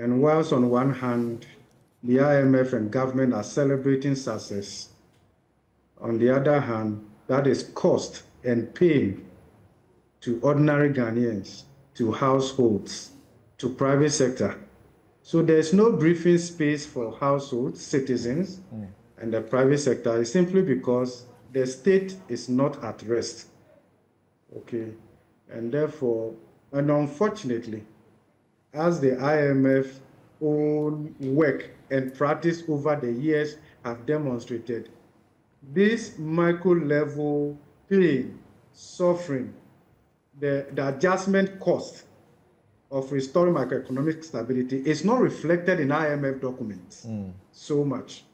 And whilst on one hand, the IMF and government are celebrating success, on the other hand, that is cost and pain to ordinary Ghanaians, to households, to private sector. So there's no breathing space for households, citizens, and the private sector. It's simply because the state is not at rest. Okay, and therefore, and unfortunately, as the IMF own work and practice over the years have demonstrated, this micro-level pain, suffering, the adjustment cost of restoring macroeconomic stability is not reflected in IMF documents so much,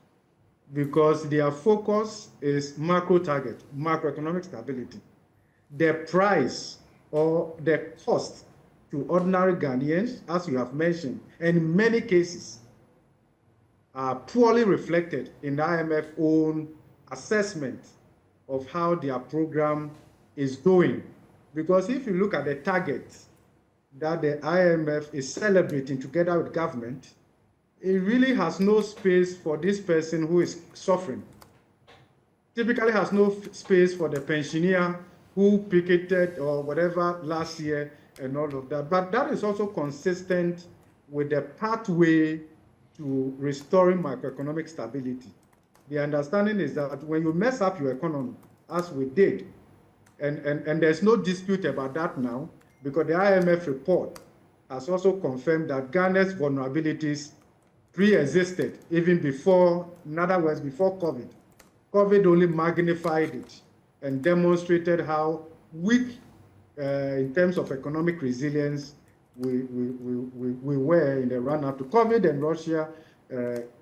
because their focus is macro target, macroeconomic stability. The price or the cost to ordinary Ghanaians, as you have mentioned, and in many cases, are poorly reflected in the IMF own assessment of how their program is going. Because if you look at the targets that the IMF is celebrating together with government, it really has no space for this person who is suffering. Typically has no space for the pensioner who picketed or whatever last year and all of that. But that is also consistent with the pathway to restoring macroeconomic stability. The understanding is that when you mess up your economy, as we did, and there's no dispute about that now, because the IMF report has also confirmed that Ghana's vulnerabilities pre-existed even before, in other words, before COVID. COVID only magnified it and demonstrated how weak in terms of economic resilience we were in the run-up to COVID and Russia,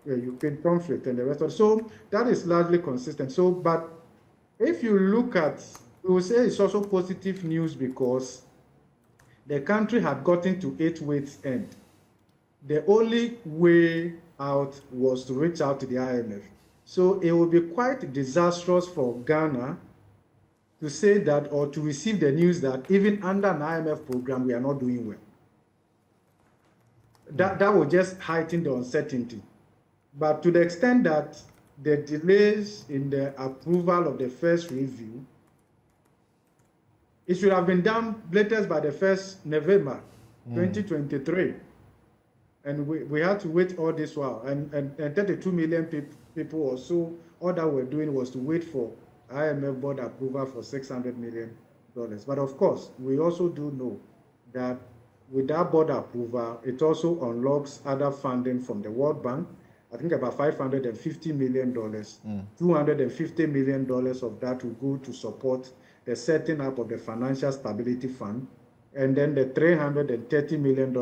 Ukraine conflict and the rest of it. So that is largely consistent. So, but if you look at, we will say it's also positive news because the country had gotten to its wit's end. The only way out was to reach out to the IMF. So it would be quite disastrous for Ghana to say that, or to receive the news that even under an IMF program, we are not doing well. That will just heighten the uncertainty. But to the extent that the delays in the approval of the first review, it should have been done latest by the 1st November 2023. And we had to wait all this while. And 32 million people or so, all that we're doing was to wait for IMF board approval for $600 million. But of course, we also do know that with that board approval, it also unlocks other funding from the World Bank. I think about $550 million. $250 million of that will go to support the setting up of the Financial Stability Fund. And then the $330 million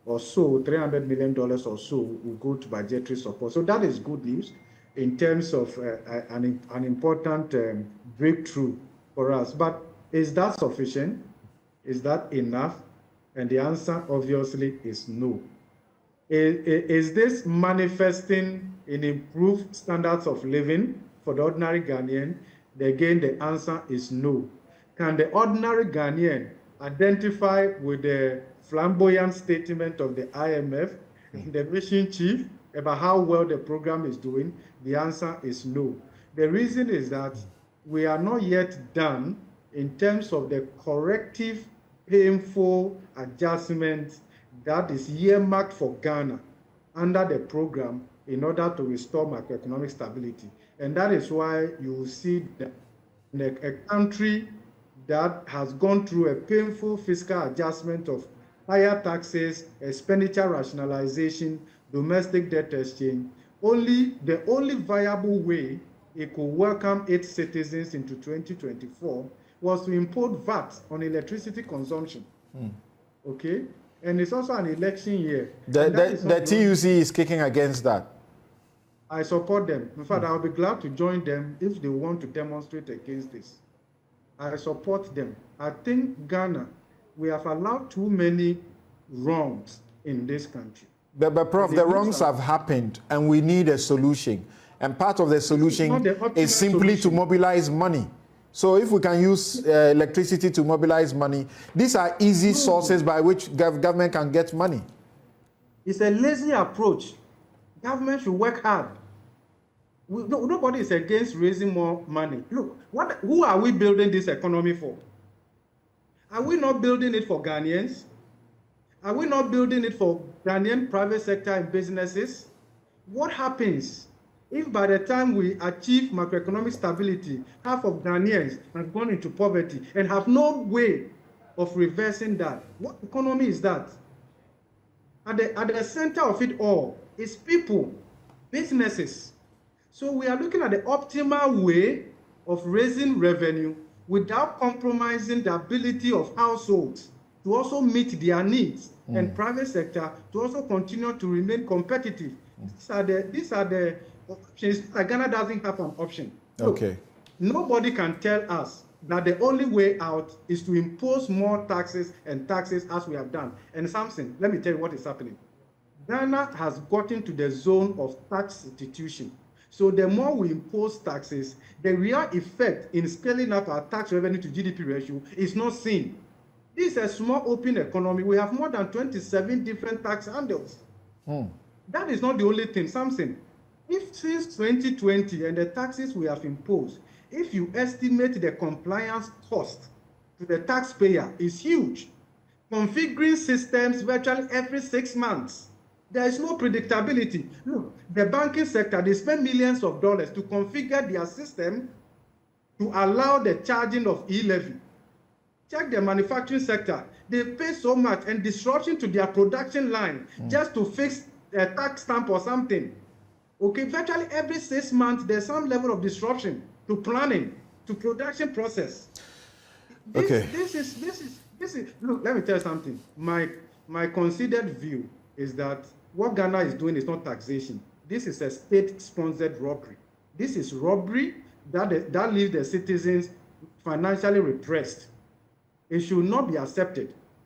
or so, $300 million or so will go to budgetary support. So that is good news in terms of an important breakthrough for us. But is that sufficient? Is that enough? And the answer obviously is no. Is this manifesting in improved standards of living for the ordinary Ghanaian? Again, the answer is no. Can the ordinary Ghanaian identify with the flamboyant statement of the IMF, the mission chief, about how well the program is doing? The answer is no. The reason is that we are not yet done in terms of the corrective, painful adjustment that is earmarked for Ghana under the program in order to restore macroeconomic stability. And that is why you will see that a country that has gone through a painful fiscal adjustment of higher taxes, expenditure rationalization, domestic debt exchange, the only viable way it could welcome its citizens into 2024 was to impose VAT on electricity consumption. Okay? And it's also an election year. The TUC is kicking against that. I support them. In fact, I'll be glad to join them if they want to demonstrate against this. I support them. I think Ghana, we have allowed too many wrongs in this country. But Prof, the wrongs have happened and we need a solution. And part of the solution is simply to mobilize money. So if we can use electricity to mobilize money, these are easy sources by which government can get money. It's a lazy approach. Government should work hard. Nobody is against raising more money. Look, who are we building this economy for? Are we not building it for Ghanaians? Are we not building it for Ghanaian private sector and businesses? What happens if by the time we achieve macroeconomic stability, half of Ghanaians have gone into poverty and have no way of reversing that? What economy is that? At the center of it all is people, businesses. So we are looking at the optimal way of raising revenue without compromising the ability of households to also meet their needs and private sector to also continue to remain competitive. These are the options. Ghana doesn't have an option. Okay. So nobody can tell us that the only way out is to impose more taxes and taxes as we have done. And Samson, let me tell you what is happening. Ghana has gotten to the zone of tax substitution. So the more we impose taxes, the real effect in scaling up our tax revenue to GDP ratio is not seen. This is a small open economy. We have more than 27 different tax handles. That is not the only thing. Something. If since 2020 and the taxes we have imposed, if you estimate the compliance cost to the taxpayer is huge. Configuring systems virtually every 6 months. There is no predictability. Look, the banking sector, they spend millions of dollars to configure their system to allow the charging of e-levy. Check the manufacturing sector. They pay so much and disruption to their production line just to fix a tax stamp or something. Okay, virtually every 6 months, there's some level of disruption to planning, to production process. This is, look, let me tell you something. My considered view is that what Ghana is doing is not taxation. This is a state-sponsored robbery. This is robbery that leaves the citizens financially repressed. It should not be accepted.